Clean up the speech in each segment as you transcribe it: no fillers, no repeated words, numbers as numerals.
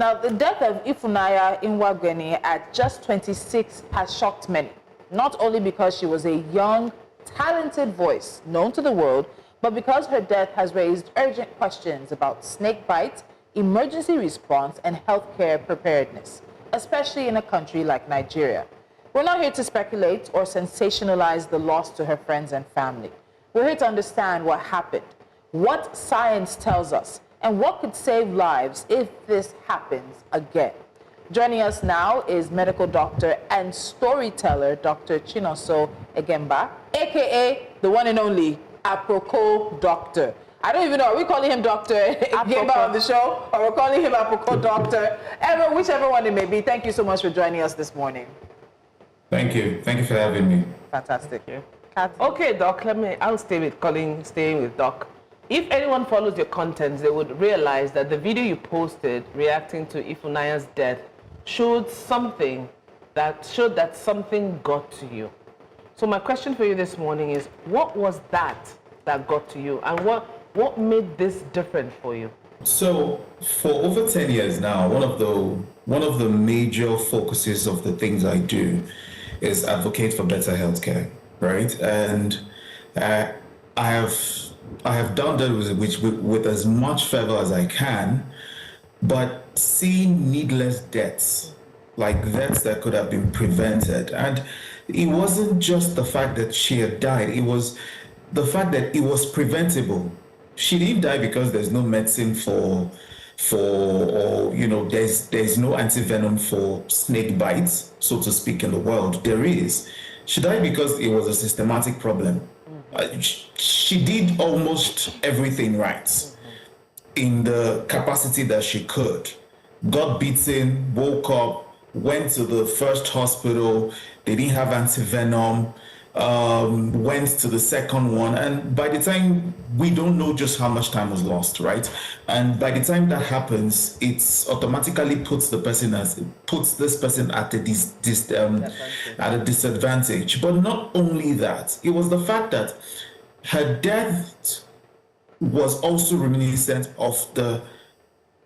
Now, the death of Ifunanya Nwangene at just 26 has shocked many, not only because she was a young, talented voice known to the world, but because her death has raised urgent questions about snakebite, emergency response, and healthcare preparedness, especially in a country like Nigeria. We're not here to speculate or sensationalize the loss to her friends and family. We're here to understand what happened, what science tells us, and what could save lives if this happens again. Joining us now is medical doctor and storyteller, Dr. Chinoso Egemba, aka the one and only Aproko Doctor. I don't even know, are we calling him Dr. Egemba on the show, or we're calling him Aproko Doctor? Whichever one it may be, thank you so much for joining us this morning. Thank you. Thank you for having me. Fantastic. Okay, Doc, I'll staying with Doc. If anyone follows your contents, they would realize that the video you posted reacting to Ifunanya's death showed that something got to you. So my question for you this morning is, what was that got to you, and what made this different for you? So for over 10 years now, one of the major focuses of the things I do is advocate for better healthcare, right? And I have done that with as much fervor as I can, but seeing needless deaths, like deaths that could have been prevented. And it wasn't just the fact that she had died, it was the fact that it was preventable. She didn't die because there's no medicine or there's no antivenom for snake bites, so to speak, in the world. There is. She died because it was a systematic problem. She did almost everything right in the capacity that she could. Got beaten, woke up, went to the first hospital. They didn't have antivenom. Went to the second one, and by the time, we don't know just how much time was lost, right? And by the time that happens, it's automatically puts this person at a disadvantage. But not only that, it was the fact that her death was also reminiscent of the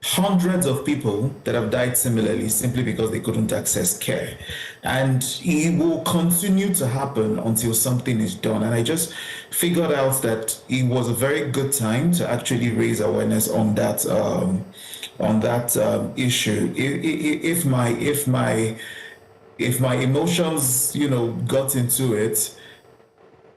hundreds of people that have died similarly simply because they couldn't access care. And it will continue to happen until something is done. And I just figured out that it was a very good time to actually raise awareness on that issue. If my emotions, got into it,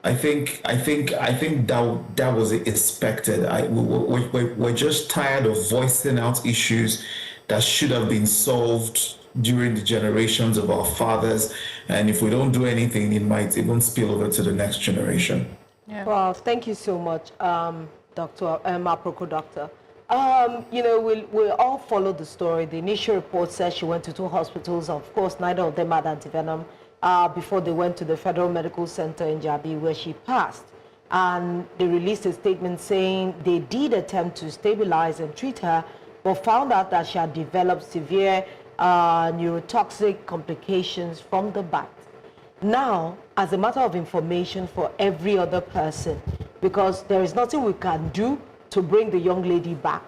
I think that was expected. We're just tired of voicing out issues that should have been solved during the generations of our fathers, and if we don't do anything, it might even spill over to the next generation. Yeah. Well, thank you so much, Dr. Aproko Doctor. We'll all follow the story. The initial report says she went to 2 hospitals. Of course, neither of them had antivenom. Before they went to the Federal Medical Center in Jabi, where she passed. And they released a statement saying they did attempt to stabilize and treat her, but found out that she had developed severe neurotoxic complications from the bite. Now, as a matter of information for every other person, because there is nothing we can do to bring the young lady back,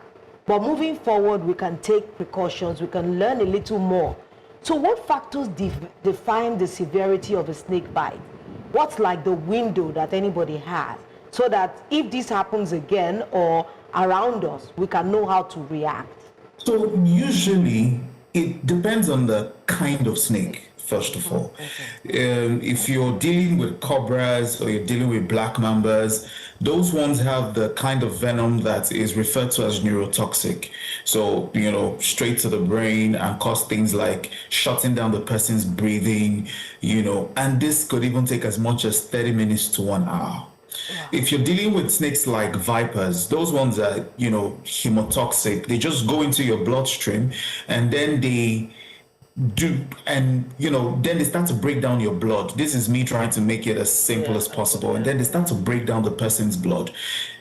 but moving forward, we can take precautions, we can learn a little more. So what factors define the severity of a snake bite? What's like the window that anybody has, so that if this happens again or around us, we can know how to react? So usually it depends on the kind of snake, first of all. If you're dealing with cobras or you're dealing with black mambas, those ones have the kind of venom that is referred to as neurotoxic. So, straight to the brain and cause things like shutting down the person's breathing, and this could even take as much as 30 minutes to 1 hour. If you're dealing with snakes like vipers, those ones are, hemotoxic. They just go into your bloodstream and then they then they start to break down your blood. This is me trying to make it as simple as possible. And then they start to break down the person's blood.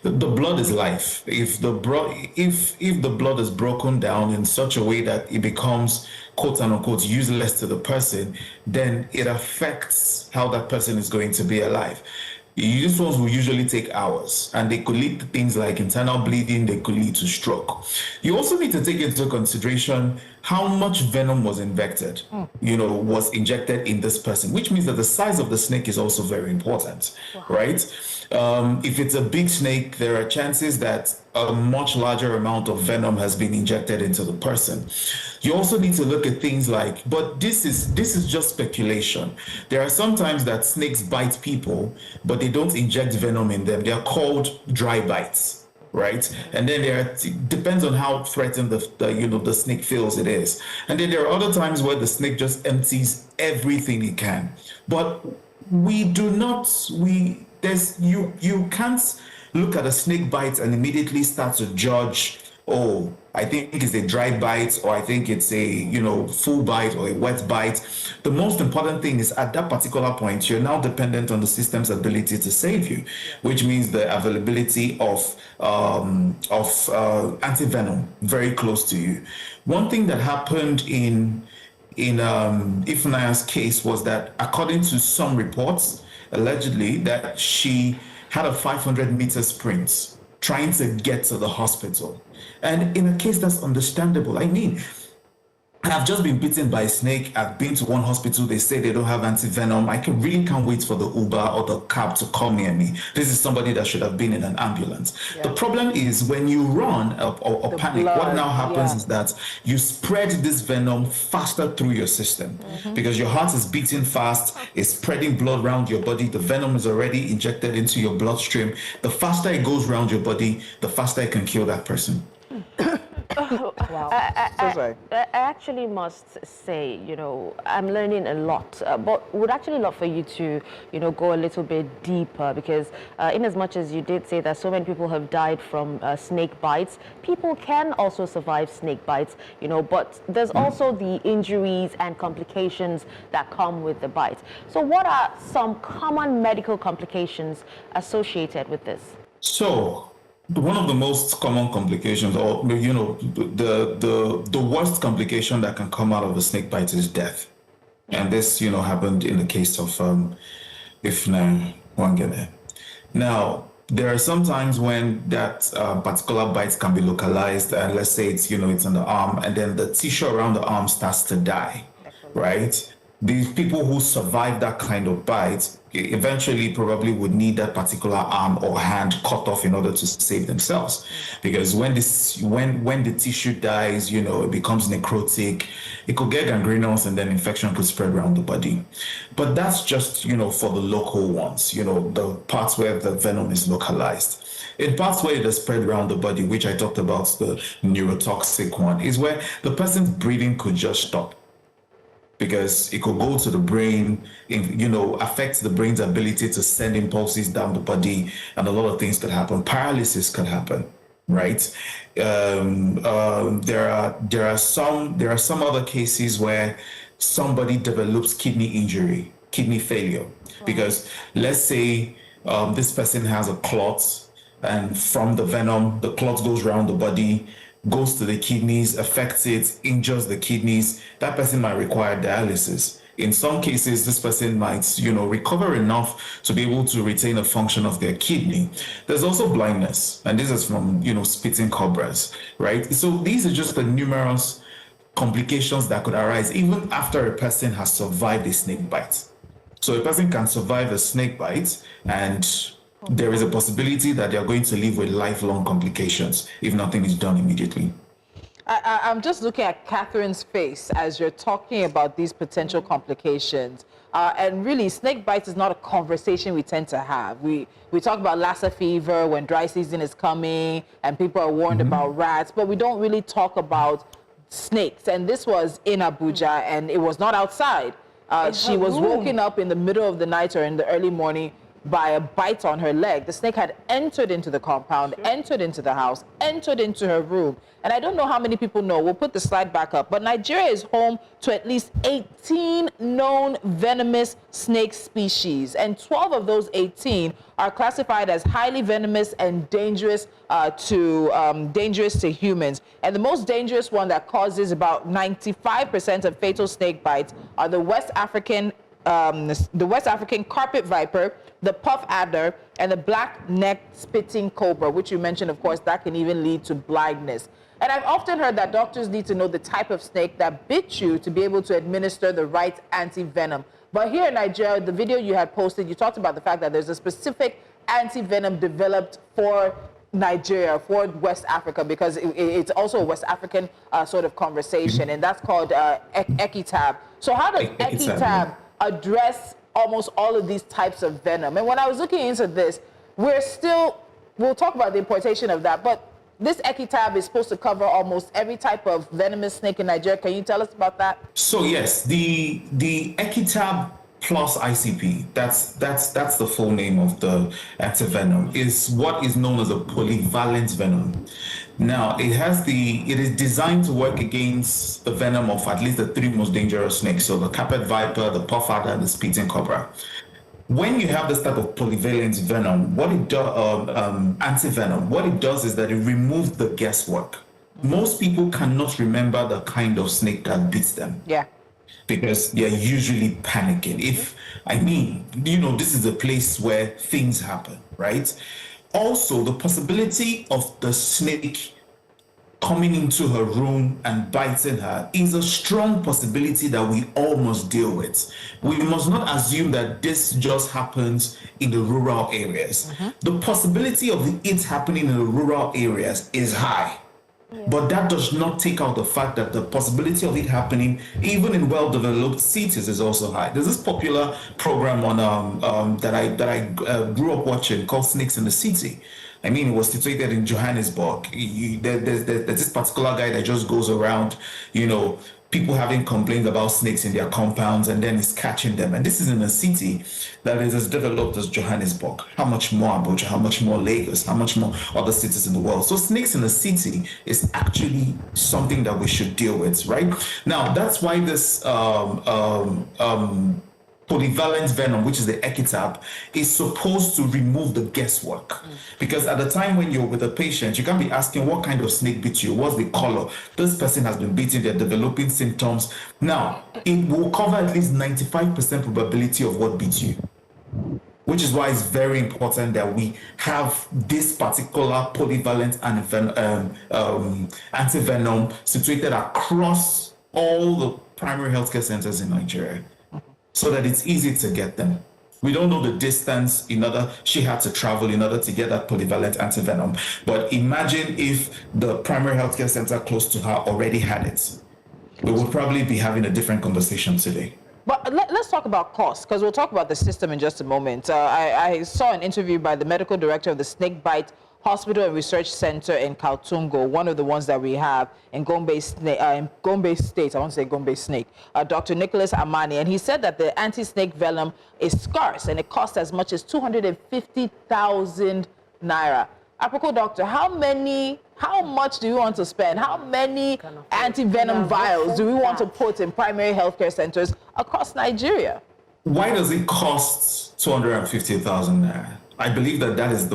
The blood is life. If the blood is broken down in such a way that it becomes quote unquote useless to the person, then it affects how that person is going to be alive. These ones will usually take hours, and they could lead to things like internal bleeding, they could lead to stroke. You also need to take into consideration how much venom was injected, was injected in this person, which means that the size of the snake is also very important, right? If it's a big snake, there are chances that a much larger amount of venom has been injected into the person. You also need to look at things like, but this is just speculation. There are sometimes that snakes bite people, but they don't inject venom in them. They are called dry bites, right? And then depends on how threatened the snake feels it is. And then there are other times where the snake just empties everything it can. But you can't look at a snake bite and immediately start to judge, oh, I think it's a dry bite, or I think it's a full bite or a wet bite. The most important thing is at that particular point, you're now dependent on the system's ability to save you, which means the availability of antivenom very close to you. One thing that happened in Ifunanya's case was that, according to some reports, allegedly, that she had a 500-meter sprint trying to get to the hospital. And in a case that's understandable, I mean, I've just been bitten by a snake. I've been to one hospital. They say they don't have antivenom. I really can't wait for the Uber or the cab to come near me. This is somebody that should have been in an ambulance. Yeah. The problem is when you run or panic, blood, what now happens is that you spread this venom faster through your system because your heart is beating fast. It's spreading blood around your body. The venom is already injected into your bloodstream. The faster it goes around your body, the faster it can kill that person. Wow. I actually must say, I'm learning a lot, but would actually love for you to, go a little bit deeper, because in as much as you did say that so many people have died from snake bites, people can also survive snake bites, but there's also the injuries and complications that come with the bite. So what are some common medical complications associated with this? So, one of the most common complications, or the worst complication that can come out of a snake bite is death, and this happened in the case of Ifunanya Nwangene. Now, there are some times when that particular bite can be localized, and let's say it's it's on the arm, and then the tissue around the arm starts to die, right? These people who survive that kind of bite eventually probably would need that particular arm or hand cut off in order to save themselves, because when the tissue dies, it becomes necrotic. It could get gangrenous, and then infection could spread around the body. But that's just for the local ones, the parts where the venom is localized. In parts where it is spread around the body, which I talked about, the neurotoxic one, is where the person's breathing could just stop, because it could go to the brain, affect the brain's ability to send impulses down the body, and a lot of things could happen. Paralysis could happen, right? There are some other cases where somebody develops kidney injury, kidney failure, because let's say this person has a clot, and from the venom, the clot goes around the body, goes to the kidneys, affects it, injures the kidneys. That person might require dialysis. In some cases, this person might, recover enough to be able to retain a function of their kidney. There's also blindness, and this is from, spitting cobras, right? So these are just the numerous complications that could arise even after a person has survived a snake bite. So a person can survive a snake bite, and there is a possibility that they are going to live with lifelong complications if nothing is done immediately. I'm just looking at Catherine's face as you're talking about these potential complications. And really, snake bites is not a conversation we tend to have. We talk about Lassa fever when dry season is coming and people are warned about rats, but we don't really talk about snakes. And this was in Abuja, and it was not outside. She was woken up in the middle of the night or in the early morning by a bite on her leg. The snake had entered into the compound, entered into the house, entered into her room. And I don't know how many people know, we'll put the slide back up, but Nigeria is home to at least 18 known venomous snake species. And 12 of those 18 are classified as highly venomous and dangerous to humans. And the most dangerous one that causes about 95% of fatal snake bites are the West African the West African carpet viper, the puff adder, and the black-necked spitting cobra, which you mentioned, of course, that can even lead to blindness. And I've often heard that doctors need to know the type of snake that bit you to be able to administer the right anti-venom. But here in Nigeria, the video you had posted, you talked about the fact that there's a specific anti-venom developed for Nigeria, for West Africa, because it's also a West African sort of conversation, and that's called Equitab. So how does Equitab address almost all of these types of venom? And when I was looking into this, we'll talk about the importation of that, but this Equitab is supposed to cover almost every type of venomous snake in Nigeria. Can you tell us about that? So yes, the Equitab plus ICP, that's the full name of the antivenom, is what is known as a polyvalent venom. Now, it is designed to work against the venom of at least the 3 most dangerous snakes, so the carpet viper, the puff adder, and the spitting cobra. When you have this type of polyvalent venom, what it does, antivenom, what it does is that it removes the guesswork. Most people cannot remember the kind of snake that bits them. Yeah. Because they're usually panicking. This is a place where things happen, right? Also, the possibility of the snake coming into her room and biting her is a strong possibility that we all must deal with. We must not assume that this just happens in the rural areas. The possibility of it happening in the rural areas is high. But that does not take out the fact that the possibility of it happening even in well-developed cities is also high. There's this popular program on that I grew up watching called Snakes in the City. I mean, it was situated in Johannesburg. There's this particular guy that just goes around, people having complaints about snakes in their compounds, and then he's catching them. And this is in a city that is as developed as Johannesburg. How much more Abuja, how much more Lagos, how much more other cities in the world. So snakes in a city is actually something that we should deal with, right? Now, that's why this polyvalent venom, which is the Equitab, is supposed to remove the guesswork. Because at the time when you're with a patient, you can't be asking what kind of snake bit you, what's the color, this person has been bitten, they're developing symptoms. Now, it will cover at least 95% probability of what bit you, which is why it's very important that we have this particular polyvalent antivenom situated across all the primary healthcare centers in Nigeria, so that it's easy to get them. We don't know the distance she had to travel in order to get that polyvalent antivenom. But imagine if the primary healthcare center close to her already had it. We would probably be having a different conversation today. But let's talk about cost, because we'll talk about the system in just a moment. I saw an interview by the medical director of the Snakebite Hospital and Research Center in Kaltungo, one of the ones that we have in Gombe State. I want to say Gombe Snake, Dr. Nicholas Amani, and he said that the anti-snake venom is scarce and it costs as much as 250,000 naira. Aproko Doctor, how much do you want to spend? How many anti-venom vials do we want to put in primary healthcare centers across Nigeria? Why does it cost 250,000 naira? I believe that is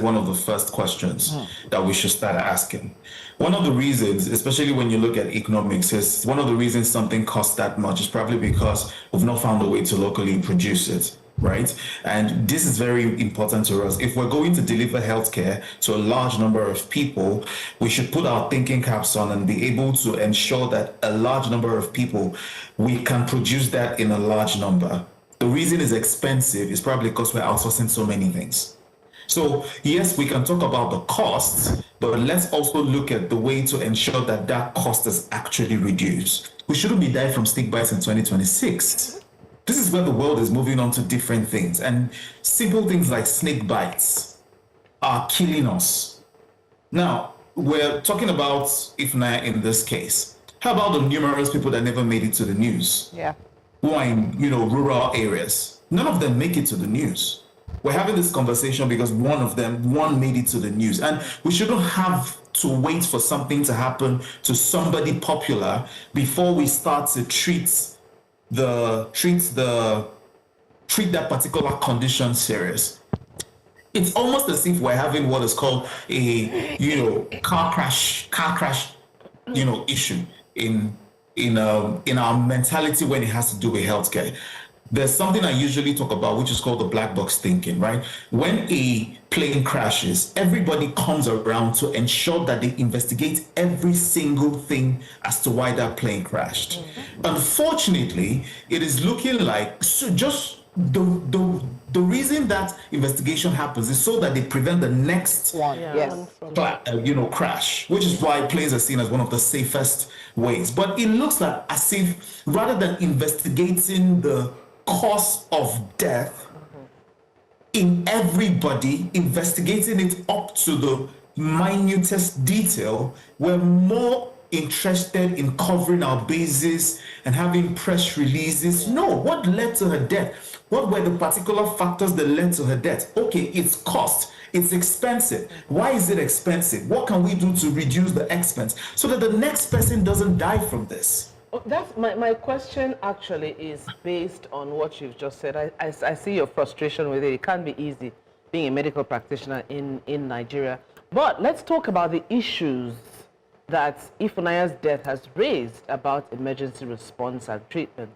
one of the first questions that we should start asking. One of the reasons, especially when you look at economics, is one of the reasons something costs that much is probably because we've not found a way to locally produce it, right? And this is very important to us. If we're going to deliver healthcare to a large number of people, we should put our thinking caps on and be able to ensure that a large number of people, we can produce that in a large number. The reason it's expensive is probably because we're outsourcing so many things. So yes, we can talk about the costs, but let's also look at the way to ensure that that cost is actually reduced. We shouldn't be dying from snake bites in 2026. This is where the world is moving on to different things, and simple things like snake bites are killing us. Now, we're talking about Ifunanya in this case. How about the numerous people that never made it to the news? Yeah. Who are in, rural areas? None of them make it to the news. We're having this conversation because one made it to the news, and we shouldn't have to wait for something to happen to somebody popular before we start to treat that particular condition serious. It's almost as if we're having what is called a car crash issue in in our mentality when it has to do with healthcare. There's something I usually talk about, which is called the black box thinking, right? When a plane crashes, everybody comes around to ensure that they investigate every single thing as to why that plane crashed. Unfortunately, it is looking like just the reason that investigation happens is so that they prevent the next One, yes. crash, which is why planes are seen as one of the safest ways. But it looks like as if rather than investigating the cause of death in everybody, investigating it up to the minutest detail, we're more interested in covering our bases and having press releases. No, what led to her death? What were the particular factors that led to her death? Okay, it's cost. It's expensive. Why is it expensive? What can we do to reduce the expense so that the next person doesn't die from this? That's my question actually is based on what you've just said. I see your frustration with it. It can't be easy being a medical practitioner in Nigeria. But let's talk about the issues that Ifunanya's death has raised about emergency response and treatment.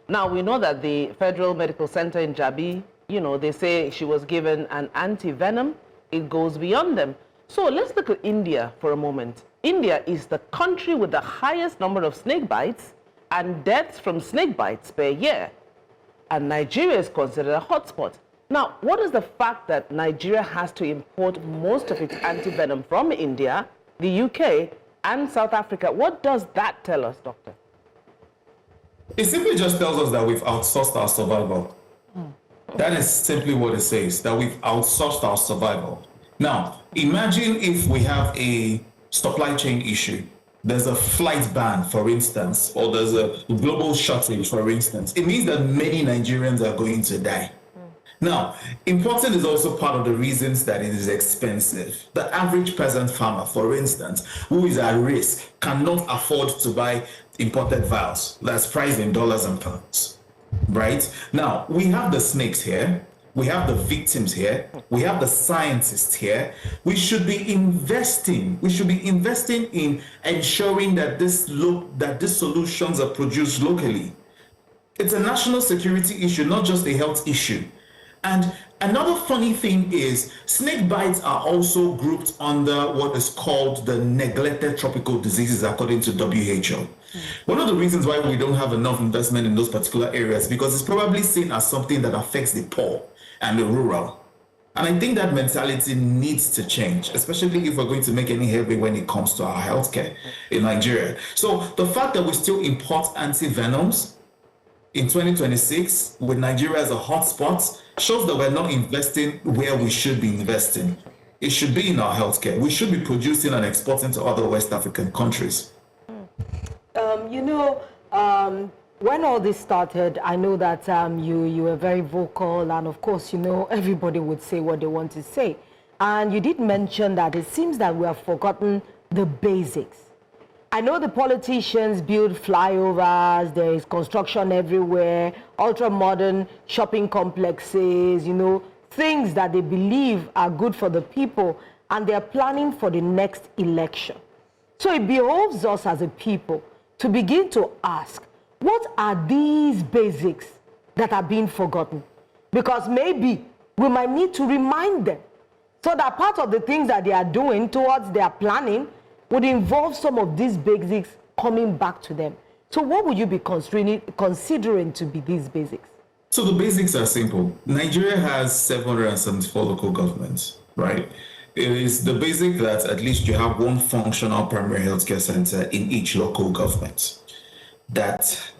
Now, we know that the Federal Medical Center in Jabi, they say she was given an antivenom. It goes beyond them. So let's look at India for a moment. India is the country with the highest number of snake bites and deaths from snake bites per year. And Nigeria is considered a hotspot. Now, what is the fact that Nigeria has to import most of its antivenom from India, the UK, and South Africa? What does that tell us, Doctor? It simply just tells us that we've outsourced our survival. That is simply what it says, that we've outsourced our survival. Now, imagine if we have a supply chain issue. There's a flight ban, for instance, or there's a global shortage, for instance. It means that many Nigerians are going to die. Now, importing is also part of the reasons that it is expensive. The average peasant farmer, for instance, who is at risk, cannot afford to buy imported vials that's priced in dollars and pounds, right? Now, we have the snakes here. We have the victims here. We have the scientists here. We should be investing. We should be investing in ensuring that these solutions are produced locally. It's a national security issue, not just a health issue. And another funny thing is snake bites are also grouped under what is called the neglected tropical diseases according to WHO. One of the reasons why we don't have enough investment in those particular areas because it's probably seen as something that affects the poor and the rural. And I think that mentality needs to change, especially if we're going to make any headway when it comes to our healthcare in Nigeria. So the fact that we still import antivenoms in 2026 with Nigeria as a hotspot shows that we're not investing where we should be investing. It should be in our healthcare. We should be producing and exporting to other West African countries. When all this started, I know that you were very vocal, and of course, everybody would say what they want to say. And you did mention that it seems that we have forgotten the basics. I know the politicians build flyovers, there is construction everywhere, ultra-modern shopping complexes, things that they believe are good for the people, and they're planning for the next election. So it behoves us as a people to begin to ask, what are these basics that are being forgotten? Because maybe we might need to remind them so that part of the things that they are doing towards their planning would involve some of these basics coming back to them. So what would you be considering to be these basics? So the basics are simple. Nigeria has 774 local governments, right? It is the basic that at least you have one functional primary healthcare center in each local government. That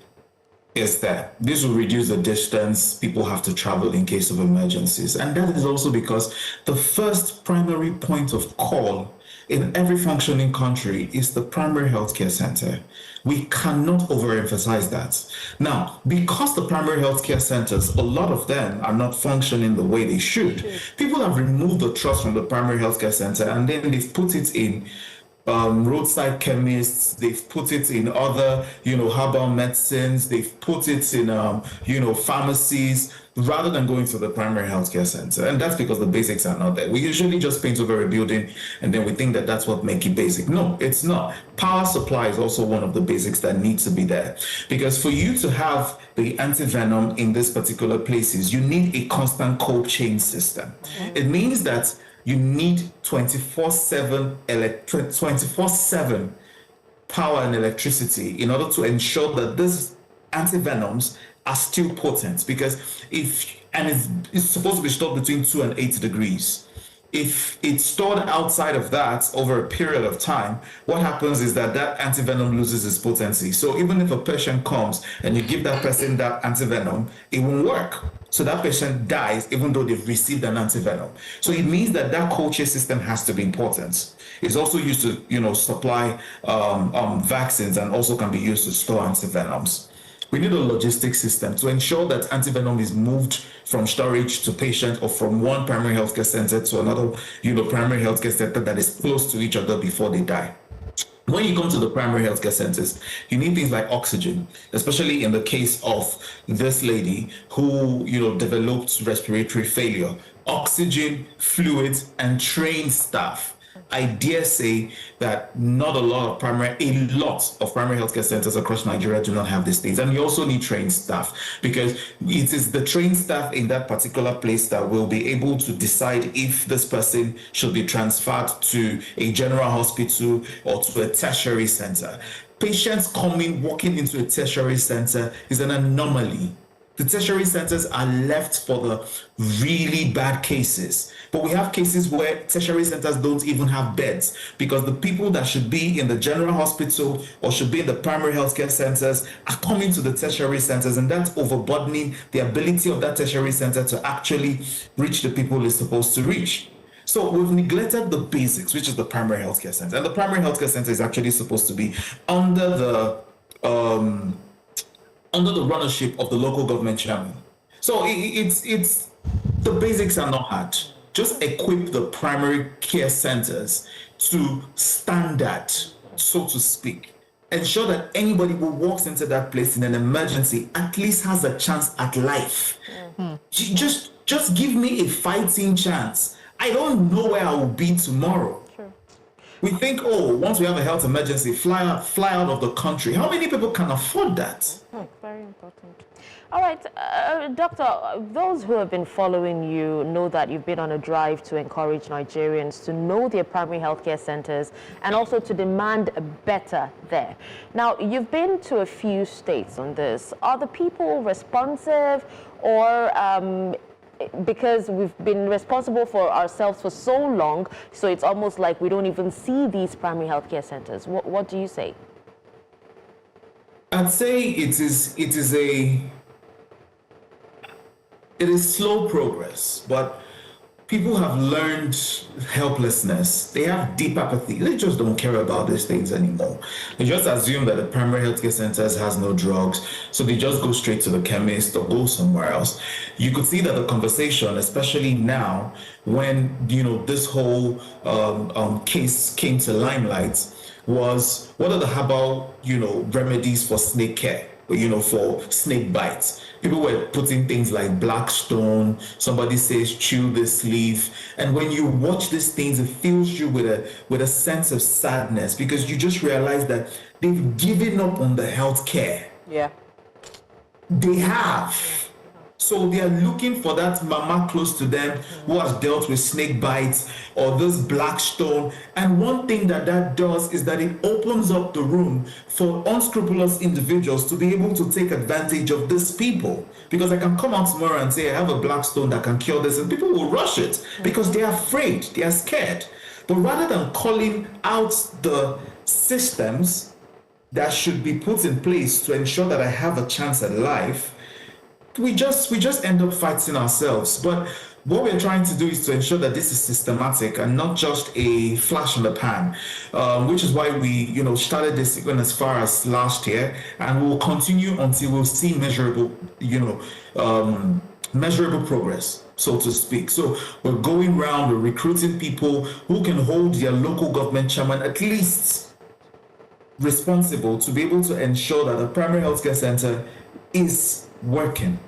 is there. This will reduce the distance people have to travel in case of emergencies. And that is also because the first primary point of call in every functioning country is the primary healthcare center. We cannot overemphasize that. Now, because the primary healthcare centers, a lot of them are not functioning the way they should, people have removed the trust from the primary healthcare center and then they've put it in roadside chemists, they've put it in other, herbal medicines, they've put it in, pharmacies, rather than going to the primary healthcare center. And that's because the basics are not there. We usually just paint over a building and then we think that that's what makes it basic. No, it's not. Power supply is also one of the basics that needs to be there. Because for you to have the antivenom in these particular places, you need a constant cold chain system. It means that you need 24/7 power and electricity in order to ensure that these antivenoms are still potent, because it's supposed to be stored between 2 and 8 degrees. If it's stored outside of that over a period of time, what happens is that antivenom loses its potency. So even if a patient comes and you give that person that antivenom, it won't work. So that patient dies even though they've received an antivenom. So it means that cold chain system has to be important. It's also used to, supply vaccines, and also can be used to store antivenoms. We need a logistic system to ensure that antivenom is moved from storage to patient, or from one primary healthcare center to another, primary healthcare center that is close to each other before they die. When you come to the primary healthcare centers, you need things like oxygen, especially in the case of this lady who, developed respiratory failure. Oxygen, fluids, and trained staff. I dare say that a lot of primary healthcare centers across Nigeria do not have these things. And you also need trained staff, because it is the trained staff in that particular place that will be able to decide if this person should be transferred to a general hospital or to a tertiary center. Patients walking into a tertiary center is an anomaly. The tertiary centers are left for the really bad cases. But we have cases where tertiary centers don't even have beds, because the people that should be in the general hospital or should be in the primary healthcare centers are coming to the tertiary centers, and that's overburdening the ability of that tertiary center to actually reach the people it's supposed to reach. So we've neglected the basics, which is the primary healthcare center. And the primary healthcare center is actually supposed to be under the runnership of the local government chairman. So it's the basics are not hard. Just equip the primary care centers to standard, so to speak. Ensure that anybody who walks into that place in an emergency at least has a chance at life. Just give me a fighting chance. I don't know where I will be tomorrow. We think, once we have a health emergency, fly out of the country. How many people can afford that? Very important. All right, Doctor, those who have been following you know that you've been on a drive to encourage Nigerians to know their primary healthcare centers and also to demand better there. Now, you've been to a few states on this. Are the people responsive, or because we've been responsible for ourselves for so long, so it's almost like we don't even see these primary healthcare centers? What do you say? I'd say it is slow progress, but people have learned helplessness. They have deep apathy. They just don't care about these things anymore. They just assume that the primary healthcare centers has no drugs, so they just go straight to the chemist or go somewhere else. You could see that the conversation, especially now, when this whole case came to limelight, was what are the herbal remedies for snake care, for snake bites. People were putting things like blackstone. Somebody says chew this leaf, and when you watch these things, it fills you with a sense of sadness, because you just realize that they've given up on the health care. Yeah, they have. So they are looking for that mama close to them who has dealt with snake bites or this blackstone. And one thing that does is that it opens up the room for unscrupulous individuals to be able to take advantage of these people. Because I can come out tomorrow and say, I have a blackstone that can cure this, and people will rush it because they are afraid, they are scared. But rather than calling out the systems that should be put in place to ensure that I have a chance at life, we just end up fighting ourselves. But what we're trying to do is to ensure that this is systematic and not just a flash in the pan, which is why we started this even as far as last year, and we will continue until we'll see measurable progress. so to speak. So we're going around, we're recruiting people who can hold their local government chairman at least responsible to be able to ensure that the primary healthcare center is working.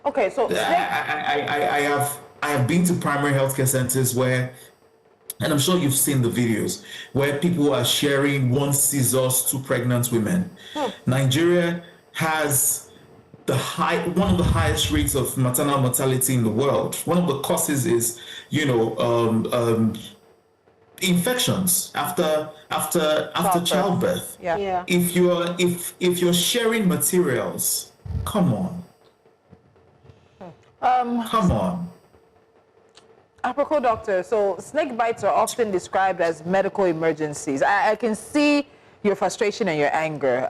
Okay, so I have been to primary healthcare centers where, and I'm sure you've seen the videos, where people are sharing one scissors, two pregnant women. Nigeria has one of the highest rates of maternal mortality in the world. One of the causes is, infections after childbirth. Yeah. If you're sharing materials, come on. Come on. Aproko Doctor, so snake bites are often described as medical emergencies. I can see your frustration and your anger,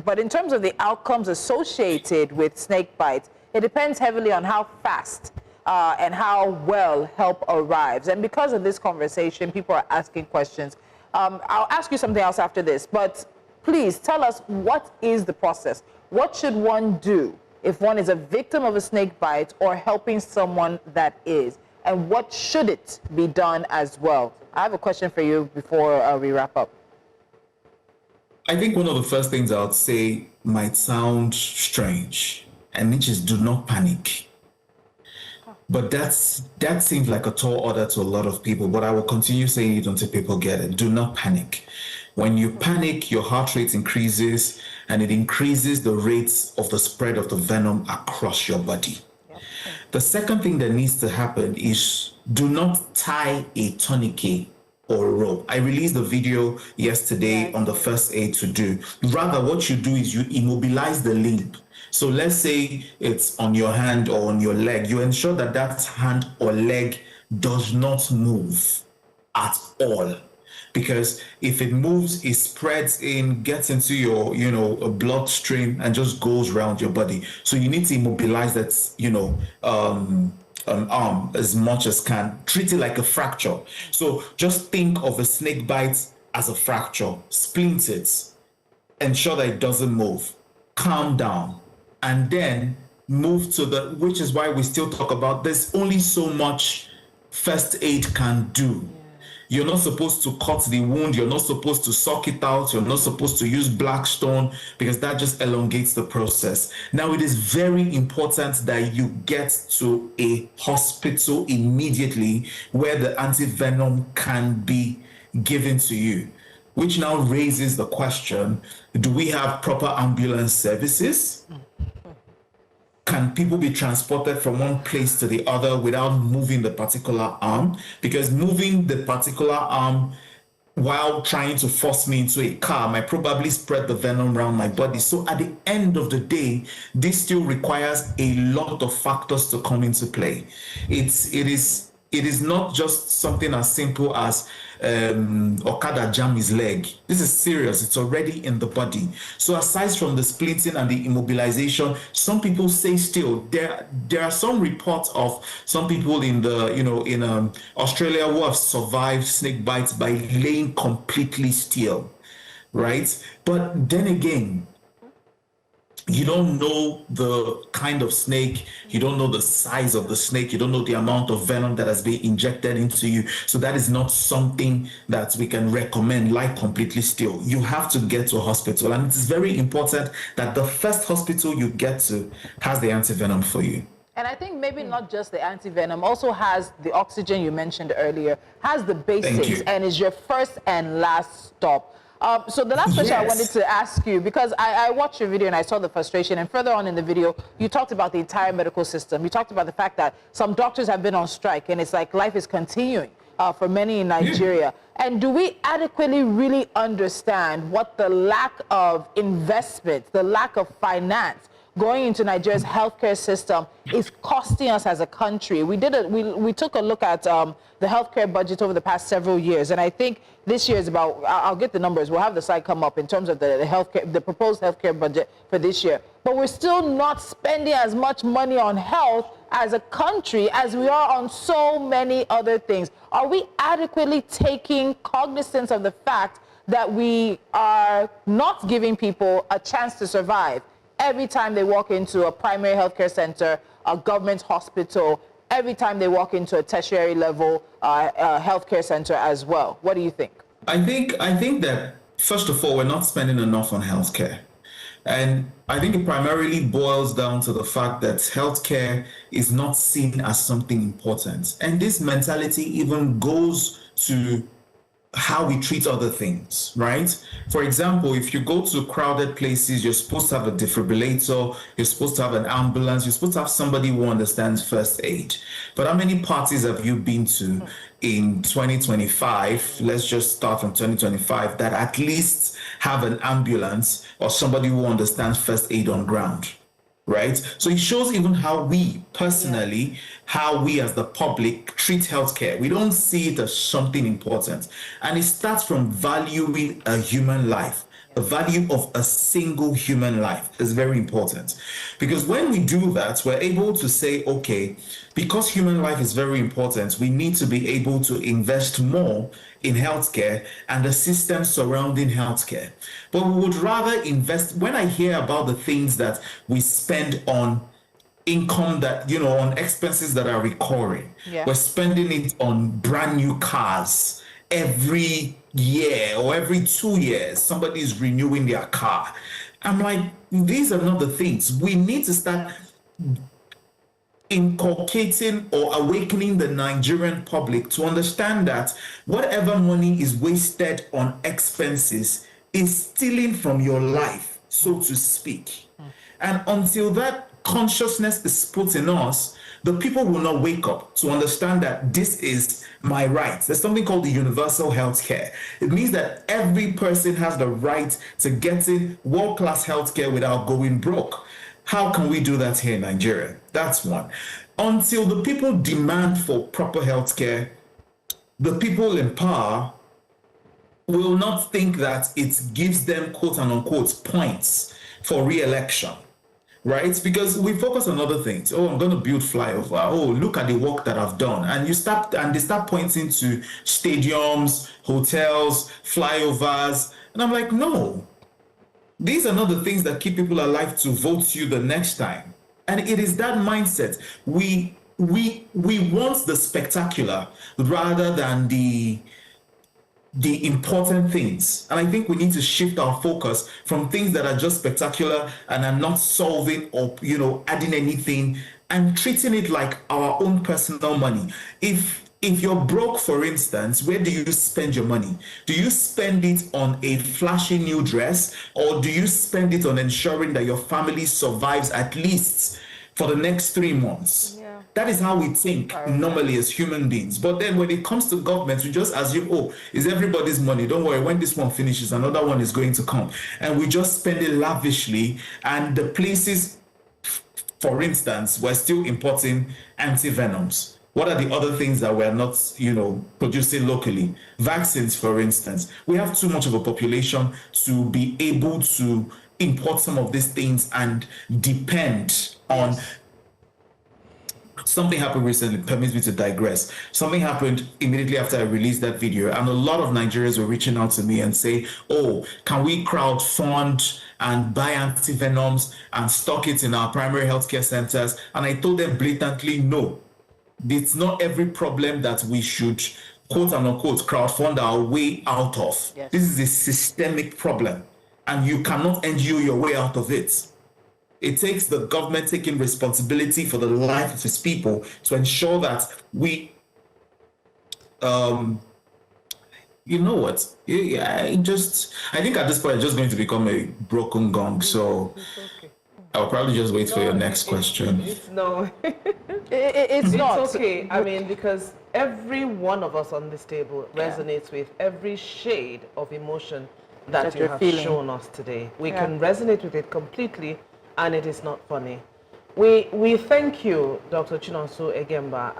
but in terms of the outcomes associated with snake bites, it depends heavily on how fast and how well help arrives. And because of this conversation, people are asking questions. I'll ask you something else after this, but please tell us, what is the process? What should one do if one is a victim of a snake bite or helping someone that is? And what should it be done as well? I have a question for you before we wrap up. I think one of the first things I would say might sound strange, and which is do not panic. But that seems like a tall order to a lot of people, but I will continue saying it until people get it. Do not panic. When you panic, your heart rate increases, and it increases the rates of the spread of the venom across your body. The second thing that needs to happen is do not tie a tourniquet or a rope. I released the video yesterday on the first aid to do. Rather, what you do is you immobilize the limb. So let's say it's on your hand or on your leg. You ensure that that hand or leg does not move at all. Because if it moves, it spreads in, gets into your, a bloodstream and just goes around your body. So you need to immobilize that, arm as much as can. Treat it like a fracture. So just think of a snake bite as a fracture. Splint it. Ensure that it doesn't move. Calm down. And then move to which is why we still talk about there's only so much first aid can do. You're not supposed to cut the wound. You're not supposed to suck it out. You're not supposed to use Blackstone because that just elongates the process. Now, it is very important that you get to a hospital immediately where the antivenom can be given to you, which now raises the question, do we have proper ambulance services? Can people be transported from one place to the other without moving the particular arm? Because moving the particular arm while trying to force me into a car might probably spread the venom around my body. So at the end of the day, this still requires a lot of factors to come into play. It is not just something as simple as Okada jam his leg. This is serious. It's already in the body. So aside from the splinting and the immobilization, some people say still there are some reports of some people in Australia who have survived snake bites by laying completely still, right? But then again, you don't know the kind of snake, you don't know the size of the snake, you don't know the amount of venom that has been injected into you. So that is not something that we can recommend, like completely still. You have to get to a hospital, and it is very important that the first hospital you get to has the antivenom for you. And I think maybe not just the antivenom, also has the oxygen you mentioned earlier, has the basics, and is your first and last stop. So the last question I wanted to ask you, because I watched your video and I saw the frustration, and further on in the video, you talked about the entire medical system. You talked about the fact that some doctors have been on strike, and it's like life is continuing for many in Nigeria. And do we adequately really understand what the lack of investment, the lack of finance going into Nigeria's healthcare system is costing us as a country? We took a look at the healthcare budget over the past several years, and I think this year is about, I'll get the numbers, we'll have the slide come up in terms of the proposed healthcare budget for this year. But we're still not spending as much money on health as a country as we are on so many other things. Are we adequately taking cognizance of the fact that we are not giving people a chance to survive every time they walk into a primary healthcare center a government hospital every time they walk into a tertiary level healthcare center as well. What do you think? I think that, first of all, we're not spending enough on healthcare. And I think it primarily boils down to the fact that healthcare is not seen as something important. And this mentality even goes to how we treat other things, right? For example, if you go to crowded places, you're supposed to have a defibrillator, you're supposed to have an ambulance, you're supposed to have somebody who understands first aid. But how many parties have you been to in 2025? Let's just start from 2025, that at least have an ambulance or somebody who understands first aid on ground. Right? So it shows even how we personally, how we as the public treat healthcare. We don't see it as something important. And it starts from valuing a human life. The value of a single human life is very important. Because when we do that, we're able to say, okay, because human life is very important, we need to be able to invest more in healthcare and the systems surrounding healthcare. But we would rather invest, when I hear about the things that we spend on income that, on expenses that are recurring, we're spending it on brand new cars. Every year or every 2 years, somebody is renewing their car. I'm like, these are not the things. We need to start inculcating or awakening the Nigerian public to understand that whatever money is wasted on expenses is stealing from your life, so to speak. And until that consciousness is put in us, the people will not wake up to understand that this is my right. There's something called the universal health care. It means that every person has the right to getting world-class health care without going broke. How can we do that here in Nigeria? That's one. Until the people demand for proper health care, the people in power will not think that it gives them quote and unquote points for re-election. Right? Because we focus on other things. Oh, I'm going to build flyover. Oh, look at the work that I've done. And they start pointing to stadiums, hotels, flyovers. And I'm like, no, these are not the things that keep people alive to vote you the next time. And it is that mindset. We want the spectacular rather than the important things. And I think we need to shift our focus from things that are just spectacular and are not solving or, adding anything, and treating it like our own personal money. If you're broke, for instance, where do you spend your money? Do you spend it on a flashy new dress, or do you spend it on ensuring that your family survives at least for the next 3 months? That is how we think normally as human beings. But then when it comes to government, we just assume, oh, it's everybody's money. Don't worry, when this one finishes, another one is going to come. And we just spend it lavishly. And the places, for instance, we're still importing antivenoms. What are the other things that we're not, producing locally? Vaccines, for instance. We have too much of a population to be able to import some of these things and depend on. Something happened recently, permits me to digress. Something happened immediately after I released that video, and a lot of Nigerians were reaching out to me and say, oh, can we crowdfund and buy antivenoms and stock it in our primary healthcare centers? And I told them blatantly, no, it's not every problem that we should, quote and unquote, crowdfund our way out of. Yes. This is a systemic problem, and you cannot NGO your way out of it. It takes the government taking responsibility for the life of its people to ensure that we, you know what? I think at this point, it's just going to become a broken gong. So I'll probably just wait for your next question. It's not. It's okay. I mean, because every one of us on this table resonates with every shade of emotion that you have shown us today. We can resonate with it completely. And it is not funny. We thank you, Dr. Chinoso Egemba,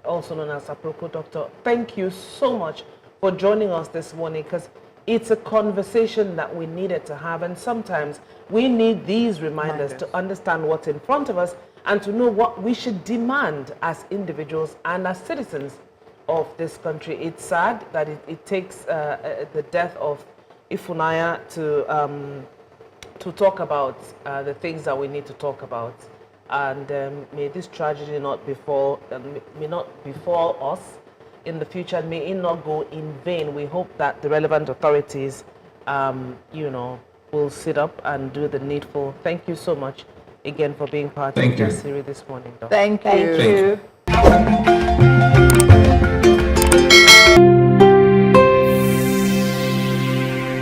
also known as Aproko Doctor. Thank you so much for joining us this morning, because it's a conversation that we needed to have. And sometimes we need these reminders to understand what's in front of us and to know what we should demand as individuals and as citizens of this country. It's sad that it takes the death of Ifunanya to talk about the things that we need to talk about. and may this tragedy not befall us in the future, and may it not go in vain. We hope that the relevant authorities, will sit up and do the needful. Thank you so much again for being part of Jasiri this morning, Doc. Thank you. Thank you.